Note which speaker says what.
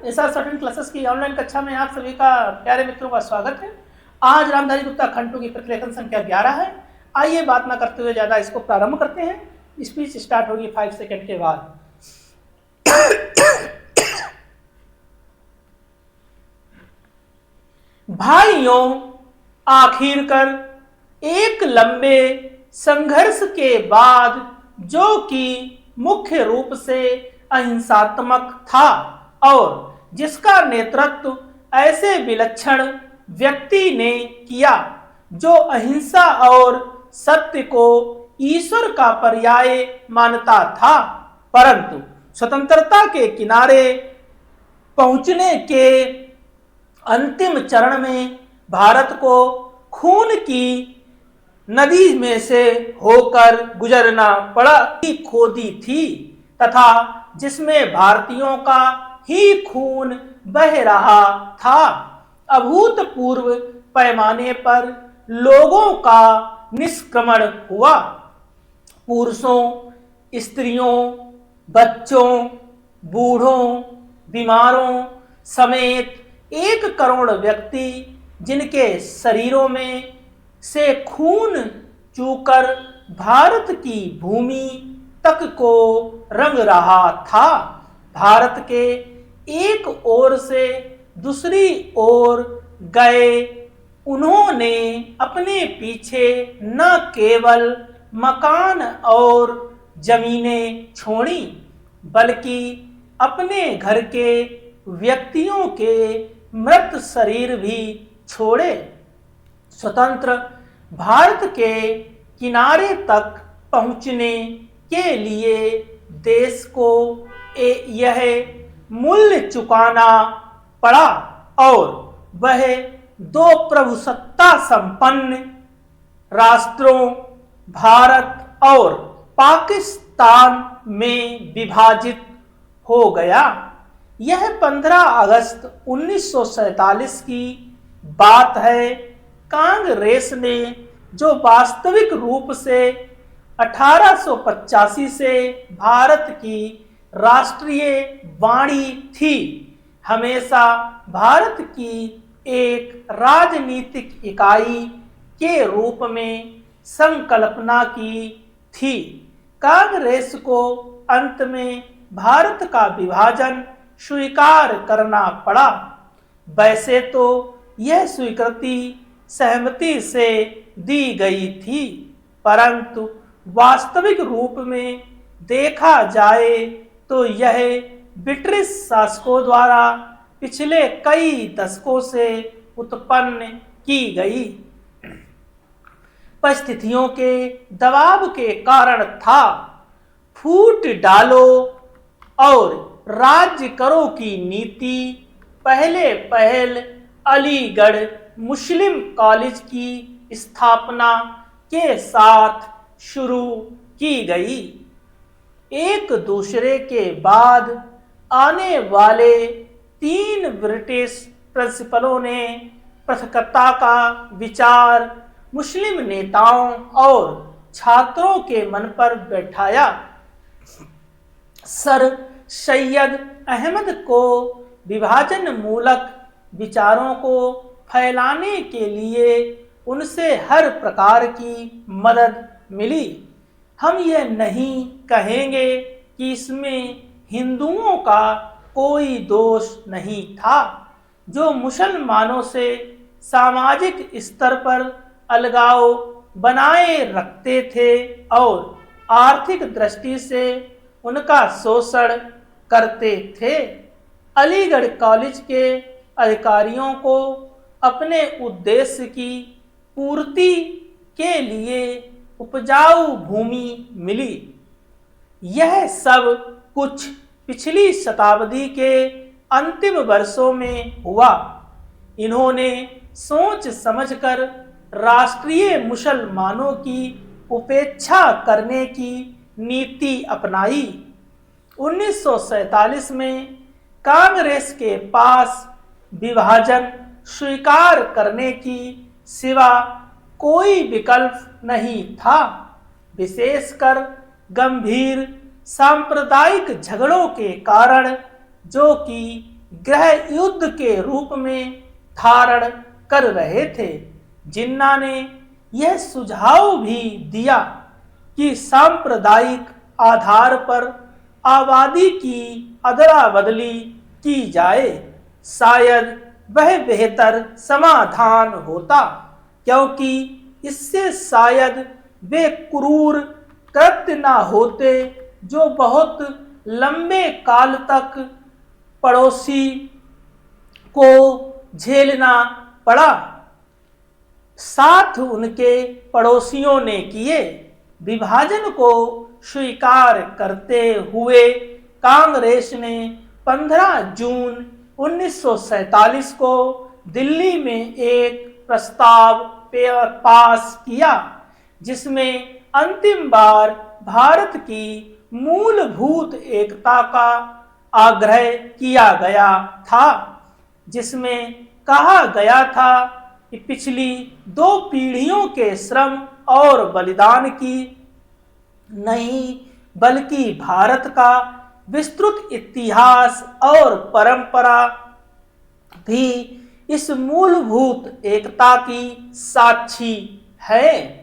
Speaker 1: SR certain classes की online कक्षा में आप सभी का प्यारे मित्रों का स्वागत है। आज रामधारी गुप्ता खंड 2 की प्रतिलेखन संख्या 11 है। आइए बात ना करते हुए ज़्यादा इसको प्रारंभ करते हैं। स्पीच स्टार्ट होगी 5 सेकंड के बाद। भाइयों, आखिरकार एक लंबे संघर्ष के बाद, जो कि मुख्य रूप से अहिंसात्मक था और जिसका नेतृत्व ऐसे विलक्षण व्यक्ति ने किया जो अहिंसा और सत्य को ईश्वर का पर्याय मानता था, परंतु स्वतंत्रता के किनारे पहुंचने के अंतिम चरण में भारत को खून की नदी में से होकर गुजरना पड़ा खोदी थी तथा जिसमें भारतीयों का ही खून बह रहा था। अभूतपूर्व पैमाने पर लोगों का निष्क्रमण हुआ। पुरुषों, स्त्रियों, बच्चों, बूढ़ों, बीमारों समेत 1 करोड़ व्यक्ति जिनके शरीरों में से खून चूकर भारत की भूमि तक को रंग रहा था। भारत के एक ओर से दूसरी ओर गए उन्होंने अपने पीछे न केवल मकान और जमीनें छोड़ी, बल्कि अपने घर के व्यक्तियों के मृत शरीर भी छोड़े। स्वतंत्र भारत के किनारे तक पहुंचने के लिए देश को यह मूल्य चुकाना पड़ा और वह 2 प्रभुसत्ता संपन्न राष्ट्रों भारत और पाकिस्तान में विभाजित हो गया। यह 15 अगस्त 1947 की बात है। कांग्रेस ने, जो वास्तविक रूप से 1885 से भारत की राष्ट्रीय वाणी थी, हमेशा भारत की एक राजनीतिक इकाई के रूप में संकल्पना की थी। कांग्रेस को अंत में भारत का विभाजन स्वीकार करना पड़ा। वैसे तो यह स्वीकृति सहमति से दी गई थी, परंतु वास्तविक रूप में देखा जाए तो यह ब्रिटिश शासकों द्वारा पिछले कई दशकों से उत्पन्न की गई परिस्थितियों के दबाव के कारण था। फूट डालो और राज्य करो की नीति पहल अलीगढ़ मुस्लिम कॉलेज की स्थापना के साथ शुरू की गई। एक दूसरे के बाद आने वाले 3 ब्रिटिश प्रिंसिपलों ने पृथकता का विचार मुस्लिम नेताओं और छात्रों के मन पर बैठाया। सर सैयद अहमद को विभाजन मूलक विचारों को फैलाने के लिए उनसे हर प्रकार की मदद मिली। हम यह नहीं कहेंगे कि इसमें हिंदुओं का कोई दोष नहीं था, जो मुसलमानों से सामाजिक स्तर पर अलगाव बनाए रखते थे और आर्थिक दृष्टि से उनका शोषण करते थे। अलीगढ़ कॉलेज के अधिकारियों को अपने उद्देश्य की पूर्ति के लिए उपजाऊ भूमि मिली। यह सब कुछ पिछली शताब्दी के अंतिम वर्षों में हुआ। इन्होंने सोच समझकर राष्ट्रीय मुसलमानों की उपेक्षा करने की नीति अपनाई। 1947 में कांग्रेस के पास विभाजन स्वीकार करने की सिवा कोई विकल्प नहीं था। विशेषकर गंभीर सांप्रदायिक झगड़ों के कारण, जो कि गृह युद्ध के रूप में धारण कर रहे थे। जिन्ना ने यह सुझाव भी दिया कि सांप्रदायिक आधार पर आबादी की अदला बदली की जाए। शायद वह बेहतर समाधान होता, क्योंकि इससे शायद वे क्रूर कृत्य न होते जो बहुत लंबे काल तक पड़ोसी को झेलना पड़ा। साथ उनके पड़ोसियों ने किए। विभाजन को स्वीकार करते हुए कांग्रेस ने 15 जून 1947 को दिल्ली में एक प्रस्ताव पास किया, जिसमें अंतिम बार भारत की मूलभूत एकता का आग्रह किया गया था, जिसमें कहा गया था कि पिछली 2 पीढ़ियों के श्रम और बलिदान की नहीं, बल्कि भारत का विस्तृत इतिहास और परंपरा भी इस मूलभूत एकता की साक्षी है।